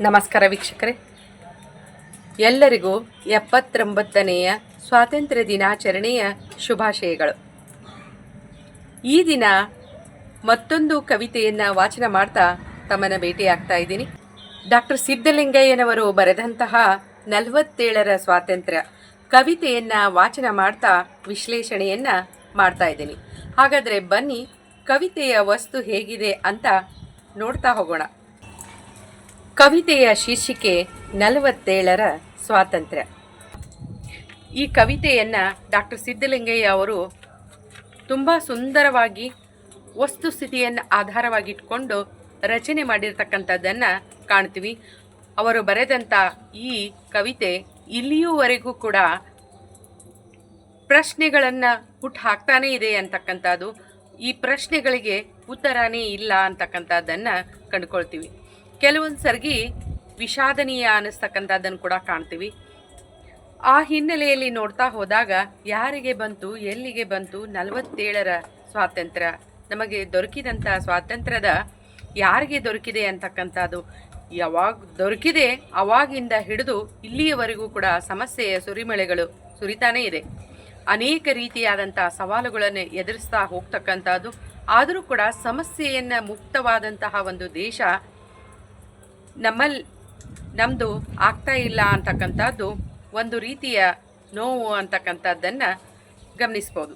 ನಮಸ್ಕಾರ ವೀಕ್ಷಕರೇ, ಎಲ್ಲರಿಗೂ 79ನೆಯ ಸ್ವಾತಂತ್ರ್ಯ ದಿನಾಚರಣೆಯ ಶುಭಾಶಯಗಳು. ಈ ದಿನ ಮತ್ತೊಂದು ಕವಿತೆಯನ್ನು ವಾಚನ ಮಾಡ್ತಾ ತಮ್ಮನ್ನು ಭೇಟಿಯಾಗ್ತಾ ಇದ್ದೀನಿ. ಡಾಕ್ಟರ್ ಸಿದ್ಧಲಿಂಗಯ್ಯನವರು ಬರೆದಂತಹ 47ರ ಸ್ವಾತಂತ್ರ್ಯ ಕವಿತೆಯನ್ನು ವಾಚನ ಮಾಡ್ತಾ ವಿಶ್ಲೇಷಣೆಯನ್ನು ಮಾಡ್ತಾ ಇದ್ದೀನಿ. ಹಾಗಾದರೆ ಬನ್ನಿ, ಕವಿತೆಯ ವಸ್ತು ಹೇಗಿದೆ ಅಂತ ನೋಡ್ತಾ ಹೋಗೋಣ. ಕವಿತೆಯ ಶೀರ್ಷಿಕೆ 47ರ ಸ್ವಾತಂತ್ರ್ಯ. ಈ ಕವಿತೆಯನ್ನು ಡಾಕ್ಟರ್ ಸಿದ್ಧಲಿಂಗಯ್ಯ ಅವರು ತುಂಬ ಸುಂದರವಾಗಿ ವಸ್ತುಸ್ಥಿತಿಯನ್ನು ಆಧಾರವಾಗಿಟ್ಕೊಂಡು ರಚನೆ ಮಾಡಿರ್ತಕ್ಕಂಥದ್ದನ್ನು ಕಾಣ್ತೀವಿ. ಅವರು ಬರೆದಂಥ ಈ ಕವಿತೆ ಇಲ್ಲಿಯೂವರೆಗೂ ಕೂಡ ಪ್ರಶ್ನೆಗಳನ್ನು ಹುಟ್ಟು ಹಾಕ್ತಾನೇ ಇದೆ ಅಂತಕ್ಕಂಥದ್ದು, ಈ ಪ್ರಶ್ನೆಗಳಿಗೆ ಉತ್ತರನೇ ಇಲ್ಲ ಅಂತಕ್ಕಂಥದ್ದನ್ನು ಕಂಡುಕೊಳ್ತೀವಿ. ಕೆಲವೊಂದು ಸರ್ಗಿ ವಿಷಾದನೀಯ ಅನ್ನಿಸ್ತಕ್ಕಂಥದ್ದನ್ನು ಕೂಡ ಕಾಣ್ತೀವಿ. ಆ ಹಿನ್ನೆಲೆಯಲ್ಲಿ ನೋಡ್ತಾ ಹೋದಾಗ ಯಾರಿಗೆ ಬಂತು, ಎಲ್ಲಿಗೆ ಬಂತು 47ರ ಸ್ವಾತಂತ್ರ್ಯ, ನಮಗೆ ದೊರಕಿದಂಥ ಸ್ವಾತಂತ್ರ್ಯದ ಯಾರಿಗೆ ದೊರಕಿದೆ ಅಂತಕ್ಕಂಥದ್ದು, ಯಾವಾಗ ದೊರಕಿದೆ ಅವಾಗಿಂದ ಹಿಡಿದು ಇಲ್ಲಿಯವರೆಗೂ ಕೂಡ ಸಮಸ್ಯೆಯ ಸುರಿಮಳೆಗಳು ಸುರಿತಾನೇ ಇದೆ. ಅನೇಕ ರೀತಿಯಾದಂಥ ಸವಾಲುಗಳನ್ನು ಎದುರಿಸ್ತಾ ಹೋಗ್ತಕ್ಕಂಥದ್ದು, ಆದರೂ ಕೂಡ ಸಮಸ್ಯೆಯನ್ನು ಮುಕ್ತವಾದಂತಹ ಒಂದು ದೇಶ ನಮ್ಮದು ಆಗ್ತಾ ಇಲ್ಲ ಅಂತಕ್ಕಂಥದ್ದು ಒಂದು ರೀತಿಯ ನೋವು ಅಂತಕ್ಕಂಥದ್ದನ್ನು ಗಮನಿಸ್ಬೋದು.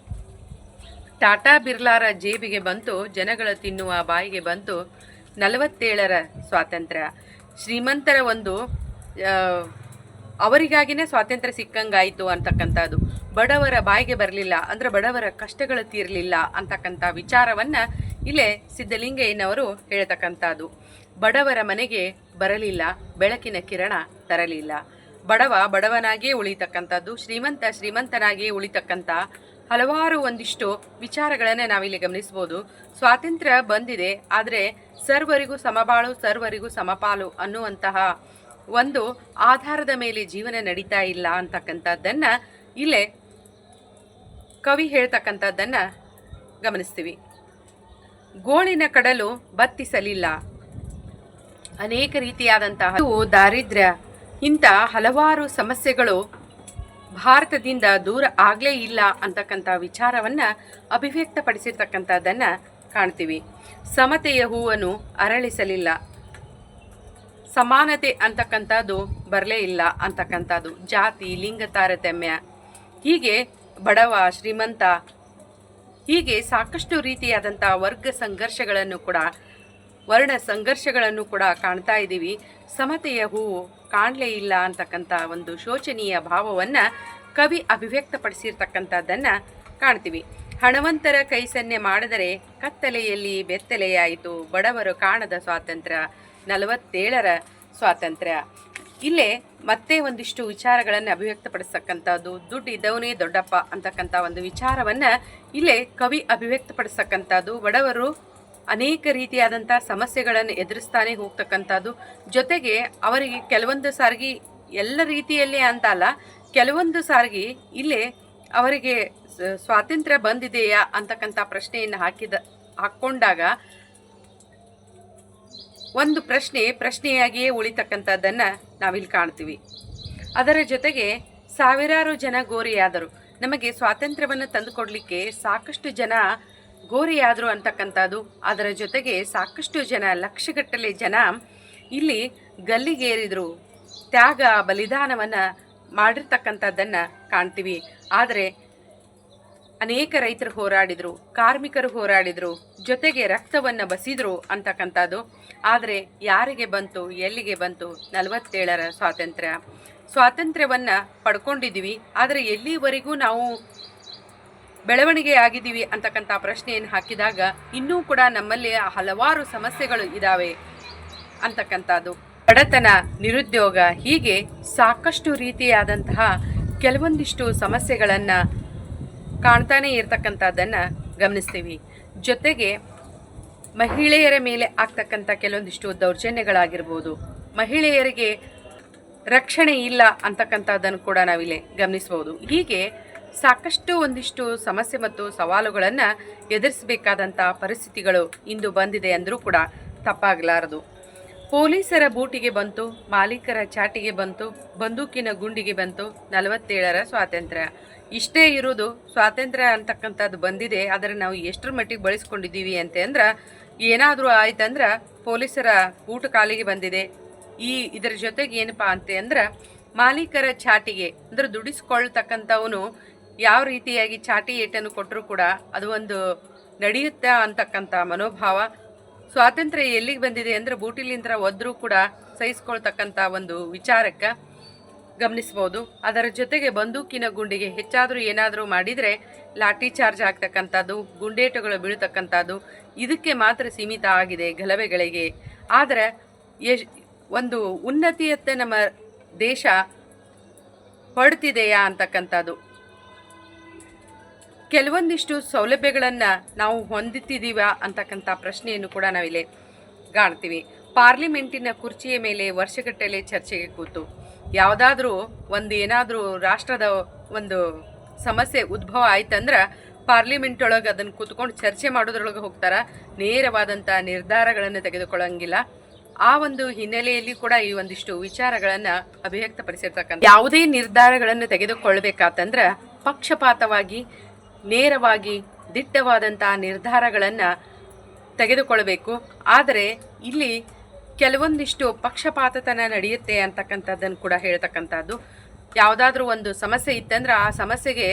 ಟಾಟಾ ಬಿರ್ಲಾರ ಜೇಬಿಗೆ ಬಂತು, ಜನಗಳ ತಿನ್ನುವ ಬಾಯಿಗೆ ಬಂತು 47ರ ಸ್ವಾತಂತ್ರ್ಯ. ಶ್ರೀಮಂತರ ಒಂದು ಅವರಿಗಾಗಿನೇ ಸ್ವಾತಂತ್ರ್ಯ ಸಿಕ್ಕಂಗಾಯಿತು ಅಂತಕ್ಕಂಥದ್ದು, ಬಡವರ ಬಾಯಿಗೆ ಬರಲಿಲ್ಲ, ಅಂದರೆ ಬಡವರ ಕಷ್ಟಗಳು ತೀರಲಿಲ್ಲ ಅಂತಕ್ಕಂಥ ವಿಚಾರವನ್ನು ಇಲ್ಲೇ ಸಿದ್ಧಲಿಂಗಯ್ಯನವರು ಹೇಳ್ತಕ್ಕಂಥದ್ದು. ಬಡವರ ಮನೆಗೆ ಬರಲಿಲ್ಲ, ಬೆಳಕಿನ ಕಿರಣ ತರಲಿಲ್ಲ. ಬಡವ ಬಡವನಾಗಿಯೇ ಉಳಿತಕ್ಕಂಥದ್ದು, ಶ್ರೀಮಂತ ಶ್ರೀಮಂತನಾಗಿಯೇ ಉಳಿತಕ್ಕಂಥ ಹಲವಾರು ಒಂದಿಷ್ಟು ವಿಚಾರಗಳನ್ನು ನಾವಿಲ್ಲಿ ಗಮನಿಸ್ಬೋದು. ಸ್ವಾತಂತ್ರ್ಯ ಬಂದಿದೆ, ಆದರೆ ಸರ್ವರಿಗೂ ಸಮಬಾಳು ಸರ್ವರಿಗೂ ಸಮಪಾಲು ಅನ್ನುವಂತಹ ಒಂದು ಆಧಾರದ ಮೇಲೆ ಜೀವನ ನಡೀತಾ ಇಲ್ಲ ಅಂತಕ್ಕಂಥದ್ದನ್ನು ಇಲ್ಲೇ ಕವಿ ಹೇಳ್ತಕ್ಕಂಥದ್ದನ್ನು ಗಮನಿಸ್ತೀವಿ. ಗೋಳಿನ ಕಡಲು ಬತ್ತಿಸಲಿಲ್ಲ, ಅನೇಕ ರೀತಿಯಾದಂತಹ ದಾರಿದ್ರ್ಯ, ಇಂಥ ಹಲವಾರು ಸಮಸ್ಯೆಗಳು ಭಾರತದಿಂದ ದೂರ ಆಗಲೇ ಇಲ್ಲ ಅಂತಕ್ಕಂಥ ವಿಚಾರವನ್ನು ಅಭಿವ್ಯಕ್ತಪಡಿಸಿರ್ತಕ್ಕಂಥದ್ದನ್ನು ಕಾಣ್ತೀವಿ. ಸಮತೆಯ ಹೂವನ್ನು ಅರಳಿಸಲಿಲ್ಲ, ಸಮಾನತೆ ಅಂತಕ್ಕಂಥದ್ದು ಬರಲೇ ಇಲ್ಲ ಅಂತಕ್ಕಂಥದ್ದು, ಜಾತಿ ಲಿಂಗ ತಾರತಮ್ಯ, ಹೀಗೆ ಬಡವ ಶ್ರೀಮಂತ, ಹೀಗೆ ಸಾಕಷ್ಟು ರೀತಿಯಾದಂಥ ವರ್ಗ ಸಂಘರ್ಷಗಳನ್ನು ಕೂಡ ವರ್ಣ ಸಂಘರ್ಷಗಳನ್ನು ಕೂಡ ಕಾಣ್ತಾ ಇದ್ದೀವಿ. ಸಮತೆಯ ಹೂವು ಕಾಣಲೇ ಇಲ್ಲ ಅಂತಕ್ಕಂಥ ಒಂದು ಶೋಚನೀಯ ಭಾವವನ್ನು ಕವಿ ಅಭಿವ್ಯಕ್ತಪಡಿಸಿರ್ತಕ್ಕಂಥದ್ದನ್ನು ಕಾಣ್ತೀವಿ. ಹಣವಂತರ ಕೈ ಸನ್ನೆ ಮಾಡಿದರೆ ಕತ್ತಲೆಯಲ್ಲಿ ಬೆತ್ತಲೆಯಾಯಿತು, ಬಡವರು ಕಾಣದ ಸ್ವಾತಂತ್ರ್ಯ 47ರ ಸ್ವಾತಂತ್ರ್ಯ. ಇಲ್ಲೇ ಮತ್ತೆ ಒಂದಿಷ್ಟು ವಿಚಾರಗಳನ್ನು ಅಭಿವ್ಯಕ್ತಪಡಿಸ್ತಕ್ಕಂಥದ್ದು, ದುಡ್ಡು ಇದ್ದವನೇ ದೊಡ್ಡಪ್ಪ ಅಂತಕ್ಕಂಥ ಒಂದು ವಿಚಾರವನ್ನು ಇಲ್ಲೇ ಕವಿ ಅಭಿವ್ಯಕ್ತಪಡಿಸ್ತಕ್ಕಂಥದ್ದು. ಬಡವರು ಅನೇಕ ರೀತಿಯಾದಂಥ ಸಮಸ್ಯೆಗಳನ್ನು ಎದುರಿಸ್ತಾನೆ ಹೋಗ್ತಕ್ಕಂಥದ್ದು, ಜೊತೆಗೆ ಅವರಿಗೆ ಕೆಲವೊಂದು ಸಾರಿಗೆ ಎಲ್ಲ ರೀತಿಯಲ್ಲಿ ಅಂತ ಅಲ್ಲ, ಕೆಲವೊಂದು ಸಾರಿಗೆ ಇಲ್ಲೇ ಅವರಿಗೆ ಸ್ವಾತಂತ್ರ್ಯ ಬಂದಿದೆಯಾ ಅಂತಕ್ಕಂಥ ಪ್ರಶ್ನೆಯನ್ನು ಹಾಕ್ಕೊಂಡಾಗ ಒಂದು ಪ್ರಶ್ನೆಯಾಗಿಯೇ ಉಳಿತಕ್ಕಂಥದ್ದನ್ನು ನಾವಿಲ್ಲಿ ಕಾಣ್ತೀವಿ. ಅದರ ಜೊತೆಗೆ ಸಾವಿರಾರು ಜನ ಗೋರಿಯಾದರು, ನಮಗೆ ಸ್ವಾತಂತ್ರ್ಯವನ್ನು ತಂದುಕೊಡ್ಲಿಕ್ಕೆ ಸಾಕಷ್ಟು ಜನ ಗೋರಿಯಾದರು ಅಂತಕ್ಕಂಥದ್ದು. ಅದರ ಜೊತೆಗೆ ಸಾಕಷ್ಟು ಜನ, ಲಕ್ಷಗಟ್ಟಲೆ ಜನ ಇಲ್ಲಿ ಗಲ್ಲಿಗೇರಿದ್ರು, ತ್ಯಾಗ ಬಲಿದಾನವನ್ನು ಮಾಡಿರ್ತಕ್ಕಂಥದ್ದನ್ನು ಕಾಣ್ತೀವಿ. ಆದರೆ ಅನೇಕ ರೈತರು ಹೋರಾಡಿದರು, ಕಾರ್ಮಿಕರು ಹೋರಾಡಿದರು, ಜೊತೆಗೆ ರಕ್ತವನ್ನು ಬಸಿದ್ರು ಅಂತಕ್ಕಂಥದ್ದು. ಆದರೆ ಯಾರಿಗೆ ಬಂತು, ಎಲ್ಲಿಗೆ ಬಂತು 47ರ ಸ್ವಾತಂತ್ರ್ಯವನ್ನು ಪಡ್ಕೊಂಡಿದ್ದೀವಿ, ಆದರೆ ಎಲ್ಲಿವರೆಗೂ ನಾವು ಬೆಳವಣಿಗೆ ಆಗಿದ್ದೀವಿ ಅಂತಕ್ಕಂಥ ಪ್ರಶ್ನೆಯನ್ನು ಹಾಕಿದಾಗ ಇನ್ನೂ ಕೂಡ ನಮ್ಮಲ್ಲಿ ಹಲವಾರು ಸಮಸ್ಯೆಗಳು ಇದ್ದಾವೆ ಅಂತಕ್ಕಂಥದ್ದು. ಬಡತನ, ನಿರುದ್ಯೋಗ, ಹೀಗೆ ಸಾಕಷ್ಟು ರೀತಿಯಾದಂತಹ ಕೆಲವೊಂದಿಷ್ಟು ಸಮಸ್ಯೆಗಳನ್ನು ಕಾಣ್ತಾನೆ ಇರ್ತಕ್ಕಂಥದ್ದನ್ನು ಗಮನಿಸ್ತೀವಿ. ಜೊತೆಗೆ ಮಹಿಳೆಯರ ಮೇಲೆ ಆಗ್ತಕ್ಕಂಥ ಕೆಲವೊಂದಿಷ್ಟು ದೌರ್ಜನ್ಯಗಳಾಗಿರ್ಬೋದು, ಮಹಿಳೆಯರಿಗೆ ರಕ್ಷಣೆ ಇಲ್ಲ ಅಂತಕ್ಕಂಥದ್ದನ್ನು ಕೂಡ ನಾವಿಲ್ಲಿ ಗಮನಿಸ್ಬೋದು. ಹೀಗೆ ಸಾಕಷ್ಟು ಒಂದಿಷ್ಟು ಸಮಸ್ಯೆ ಮತ್ತು ಸವಾಲುಗಳನ್ನು ಎದುರಿಸಬೇಕಾದಂಥ ಪರಿಸ್ಥಿತಿಗಳು ಇಂದು ಬಂದಿದೆ ಅಂದರೂ ಕೂಡ ತಪ್ಪಾಗಲಾರದು. ಪೊಲೀಸರ ಬೂಟಿಗೆ ಬಂತು, ಮಾಲೀಕರ ಚಾಟಿಗೆ ಬಂತು, ಬಂದೂಕಿನ ಗುಂಡಿಗೆ ಬಂತು 47ರ ಸ್ವಾತಂತ್ರ್ಯ. ಇಷ್ಟೇ ಇರೋದು ಸ್ವಾತಂತ್ರ್ಯ ಅಂತಕ್ಕಂಥದ್ದು ಬಂದಿದೆ. ಆದರೆ ನಾವು ಎಷ್ಟರ ಮಟ್ಟಿಗೆ ಬಳಸ್ಕೊಂಡಿದ್ದೀವಿ ಅಂತಂದ್ರೆ, ಏನಾದರೂ ಆಯ್ತಂದ್ರೆ ಪೊಲೀಸರ ಬೂಟು ಕಾಲಿಗೆ ಬಂದಿದೆ. ಇದರ ಜೊತೆಗೆ ಏನಪ್ಪಾ ಅಂತಂದ್ರೆ, ಮಾಲೀಕರ ಚಾಟಿಗೆ ಅಂದ್ರೆ ದುಡಿಸ್ಕೊಳ್ತಕ್ಕಂಥವನು ಯಾವ ರೀತಿಯಾಗಿ ಚಾಟಿ ಏಟನ್ನು ಕೊಟ್ಟರೂ ಕೂಡ ಅದು ಒಂದು ನಡೆಯುತ್ತಾ ಅಂತಕ್ಕಂಥ ಮನೋಭಾವ. ಸ್ವಾತಂತ್ರ್ಯ ಎಲ್ಲಿಗೆ ಬಂದಿದೆ ಅಂದರೆ ಬೂಟಿಲಿಂದ ಒದ್ರೂ ಕೂಡ ಸಹಿಸ್ಕೊಳ್ತಕ್ಕಂಥ ಒಂದು ವಿಚಾರಕ್ಕೆ ಗಮನಿಸ್ಬೋದು. ಅದರ ಜೊತೆಗೆ ಬಂದೂಕಿನ ಗುಂಡಿಗೆ ಹೆಚ್ಚಾದರೂ ಏನಾದರೂ ಮಾಡಿದರೆ ಲಾಠಿ ಚಾರ್ಜ್ ಆಗ್ತಕ್ಕಂಥದ್ದು, ಗುಂಡೇಟುಗಳು ಬೀಳ್ತಕ್ಕಂಥದ್ದು ಇದಕ್ಕೆ ಮಾತ್ರ ಸೀಮಿತ ಆಗಿದೆ ಗಲಭೆಗಳಿಗೆ. ಆದರೆ ಒಂದು ಉನ್ನತಿಯತ್ತ ನಮ್ಮ ದೇಶ ಹೊರಡ್ತಿದೆಯಾ ಅಂತಕ್ಕಂಥದ್ದು, ಕೆಲವೊಂದಿಷ್ಟು ಸೌಲಭ್ಯಗಳನ್ನು ನಾವು ಹೊಂದುತ್ತಿದ್ದೀವ ಅಂತಕ್ಕಂಥ ಪ್ರಶ್ನೆಯನ್ನು ಕೂಡ ನಾವಿಲ್ಲಿ ಕಾಣ್ತೀವಿ. ಪಾರ್ಲಿಮೆಂಟಿನ ಕುರ್ಚಿಯ ಮೇಲೆ ವರ್ಷಗಟ್ಟಲೆ ಚರ್ಚೆಗೆ ಕೂತು ಯಾವುದಾದ್ರೂ ಏನಾದರೂ ರಾಷ್ಟ್ರದ ಒಂದು ಸಮಸ್ಯೆ ಉದ್ಭವ ಆಯ್ತಂದ್ರೆ ಪಾರ್ಲಿಮೆಂಟ್ ಒಳಗೆ ಅದನ್ನು ಕೂತ್ಕೊಂಡು ಚರ್ಚೆ ಮಾಡೋದ್ರೊಳಗೆ ಹೋಗ್ತಾರೆ, ನೇರವಾದಂಥ ನಿರ್ಧಾರಗಳನ್ನು ತೆಗೆದುಕೊಳ್ಳಂಗಿಲ್ಲ. ಆ ಒಂದು ಹಿನ್ನೆಲೆಯಲ್ಲಿ ಕೂಡ ಈ ಒಂದಿಷ್ಟು ವಿಚಾರಗಳನ್ನು ಅಭಿವ್ಯಕ್ತಪಡಿಸಿರ್ತಕ್ಕಂಥ ಯಾವುದೇ ನಿರ್ಧಾರಗಳನ್ನು ತೆಗೆದುಕೊಳ್ಬೇಕಾತಂದ್ರೆ ಪಕ್ಷಪಾತವಾಗಿ, ನೇರವಾಗಿ, ದಿಟ್ಟವಾದಂಥ ನಿರ್ಧಾರಗಳನ್ನು ತೆಗೆದುಕೊಳ್ಬೇಕು. ಆದರೆ ಇಲ್ಲಿ ಕೆಲವೊಂದಿಷ್ಟು ಪಕ್ಷಪಾತತನ ನಡೆಯುತ್ತೆ ಅಂತಕ್ಕಂಥದ್ದನ್ನು ಕೂಡ ಹೇಳ್ತಕ್ಕಂಥದ್ದು. ಯಾವುದಾದ್ರೂ ಒಂದು ಸಮಸ್ಯೆ ಇತ್ತಂದ್ರೆ ಆ ಸಮಸ್ಯೆಗೆ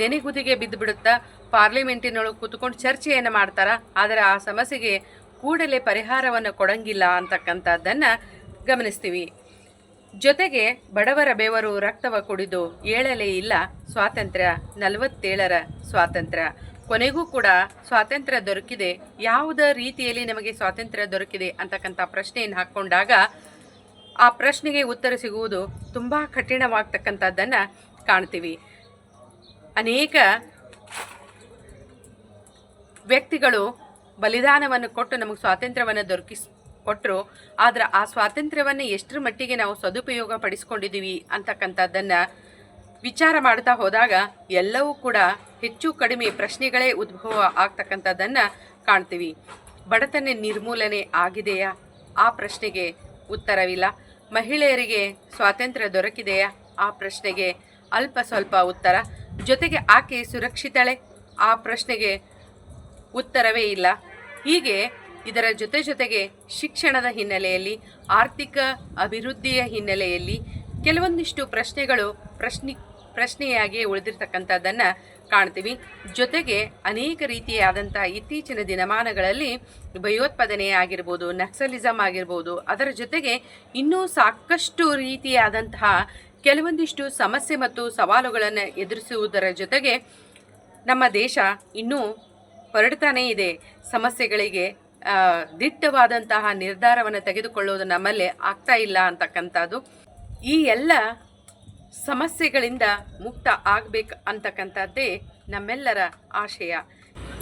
ನೆನೆಗುದಿಗೆ ಬಿದ್ದು ಬಿಡುತ್ತಾ ಪಾರ್ಲಿಮೆಂಟಿನೊಳಗೆ ಕೂತ್ಕೊಂಡು ಚರ್ಚೆಯನ್ನು ಮಾಡ್ತಾರೆ. ಆದರೆ ಆ ಸಮಸ್ಯೆಗೆ ಕೂಡಲೇ ಪರಿಹಾರವನ್ನು ಕೊಡಂಗಿಲ್ಲ ಅಂತಕ್ಕಂಥದ್ದನ್ನು ಗಮನಿಸ್ತೀವಿ. ಜೊತೆಗೆ ಬಡವರ ಬೆವರು ರಕ್ತವ ಕುಡಿದು ಏಳಲೇ ಇಲ್ಲ ಸ್ವಾತಂತ್ರ್ಯ, 47ರ ಸ್ವಾತಂತ್ರ್ಯ. ಕೊನೆಗೂ ಕೂಡ ಸ್ವಾತಂತ್ರ್ಯ ದೊರಕಿದೆ. ಯಾವುದೇ ರೀತಿಯಲ್ಲಿ ನಮಗೆ ಸ್ವಾತಂತ್ರ್ಯ ದೊರಕಿದೆ ಅಂತಕ್ಕಂಥ ಪ್ರಶ್ನೆಯನ್ನು ಹಾಕ್ಕೊಂಡಾಗ ಆ ಪ್ರಶ್ನೆಗೆ ಉತ್ತರ ಸಿಗುವುದು ತುಂಬ ಕಠಿಣವಾಗ್ತಕ್ಕಂಥದ್ದನ್ನು ಕಾಣ್ತೀವಿ. ಅನೇಕ ವ್ಯಕ್ತಿಗಳು ಬಲಿದಾನವನ್ನು ಕೊಟ್ಟು ನಮಗೆ ಸ್ವಾತಂತ್ರ್ಯವನ್ನು ಕೊಟ್ಟರು. ಆದರೆ ಆ ಸ್ವಾತಂತ್ರ್ಯವನ್ನು ಎಷ್ಟರ ಮಟ್ಟಿಗೆ ನಾವು ಸದುಪಯೋಗ ಪಡಿಸ್ಕೊಂಡಿದ್ದೀವಿ ಅಂತಕ್ಕಂಥದ್ದನ್ನು ವಿಚಾರ ಮಾಡ್ತಾ ಹೋದಾಗ ಎಲ್ಲವೂ ಕೂಡ ಹೆಚ್ಚು ಕಡಿಮೆ ಪ್ರಶ್ನೆಗಳೇ ಉದ್ಭವ ಆಗ್ತಕ್ಕಂಥದ್ದನ್ನು ಕಾಣ್ತೀವಿ. ಬಡತನ ನಿರ್ಮೂಲನೆ ಆಗಿದೆಯಾ? ಆ ಪ್ರಶ್ನೆಗೆ ಉತ್ತರವಿಲ್ಲ. ಮಹಿಳೆಯರಿಗೆ ಸ್ವಾತಂತ್ರ್ಯ ದೊರಕಿದೆಯಾ? ಆ ಪ್ರಶ್ನೆಗೆ ಅಲ್ಪ ಸ್ವಲ್ಪ ಉತ್ತರ. ಜೊತೆಗೆ ಆಕೆ ಸುರಕ್ಷಿತಳೆ? ಆ ಪ್ರಶ್ನೆಗೆ ಉತ್ತರವೇ ಇಲ್ಲ. ಹೀಗೆ ಇದರ ಜೊತೆಗೆ ಶಿಕ್ಷಣದ ಹಿನ್ನೆಲೆಯಲ್ಲಿ, ಆರ್ಥಿಕ ಅಭಿವೃದ್ಧಿಯ ಹಿನ್ನೆಲೆಯಲ್ಲಿ ಕೆಲವೊಂದಿಷ್ಟು ಪ್ರಶ್ನೆಗಳು ಪ್ರಶ್ನೆಯಾಗಿ ಉಳಿದಿರ್ತಕ್ಕಂಥದ್ದನ್ನು ಕಾಣ್ತೀವಿ. ಜೊತೆಗೆ ಅನೇಕ ರೀತಿಯಾದಂಥ ಇತ್ತೀಚಿನ ದಿನಮಾನಗಳಲ್ಲಿ ಭಯೋತ್ಪಾದನೆ ಆಗಿರ್ಬೋದು, ನಕ್ಸಲಿಸಮ್ ಆಗಿರ್ಬೋದು, ಅದರ ಜೊತೆಗೆ ಇನ್ನೂ ಸಾಕಷ್ಟು ರೀತಿಯಾದಂತಹ ಕೆಲವೊಂದಿಷ್ಟು ಸಮಸ್ಯೆ ಮತ್ತು ಸವಾಲುಗಳನ್ನು ಎದುರಿಸುವುದರ ಜೊತೆಗೆ ನಮ್ಮ ದೇಶ ಇನ್ನೂ ಹೊರಡ್ತಾನೇ ಇದೆ. ಸಮಸ್ಯೆಗಳಿಗೆ ದಿಟ್ಟವಾದಂತಹ ನಿರ್ಧಾರವನ್ನು ತೆಗೆದುಕೊಳ್ಳುವುದು ನಮ್ಮಲ್ಲಿ ಆಗ್ತಾ ಇಲ್ಲ ಅಂತಕ್ಕಂಥದ್ದು. ಈ ಎಲ್ಲ ಸಮಸ್ಯೆಗಳಿಂದ ಮುಕ್ತ ಆಗಬೇಕು ಅಂತಕ್ಕಂಥದ್ದೇ ನಮ್ಮೆಲ್ಲರ ಆಶಯ.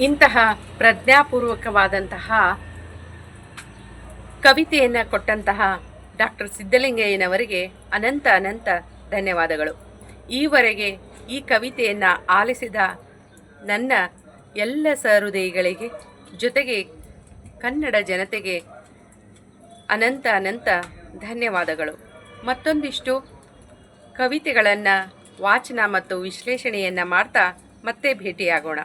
ಇಂತಹ ಪ್ರಜ್ಞಾಪೂರ್ವಕವಾದಂತಹ ಕವಿತೆಯನ್ನು ಕೊಟ್ಟಂತಹ ಡಾಕ್ಟರ್ ಸಿದ್ಧಲಿಂಗಯ್ಯನವರಿಗೆ ಅನಂತ ಧನ್ಯವಾದಗಳು. ಈವರೆಗೆ ಈ ಕವಿತೆಯನ್ನು ಆಲಿಸಿದ ನನ್ನ ಎಲ್ಲ ಸಹೃದಯಿಗಳಿಗೆ, ಜೊತೆಗೆ ಕನ್ನಡ ಜನತೆಗೆ ಅನಂತ ಧನ್ಯವಾದಗಳು. ಮತ್ತೊಂದಿಷ್ಟು ಕವಿತೆಗಳನ್ನು ವಾಚನ ಮತ್ತು ವಿಶ್ಲೇಷಣೆಯನ್ನು ಮಾಡ್ತಾ ಮತ್ತೆ ಭೇಟಿಯಾಗೋಣ.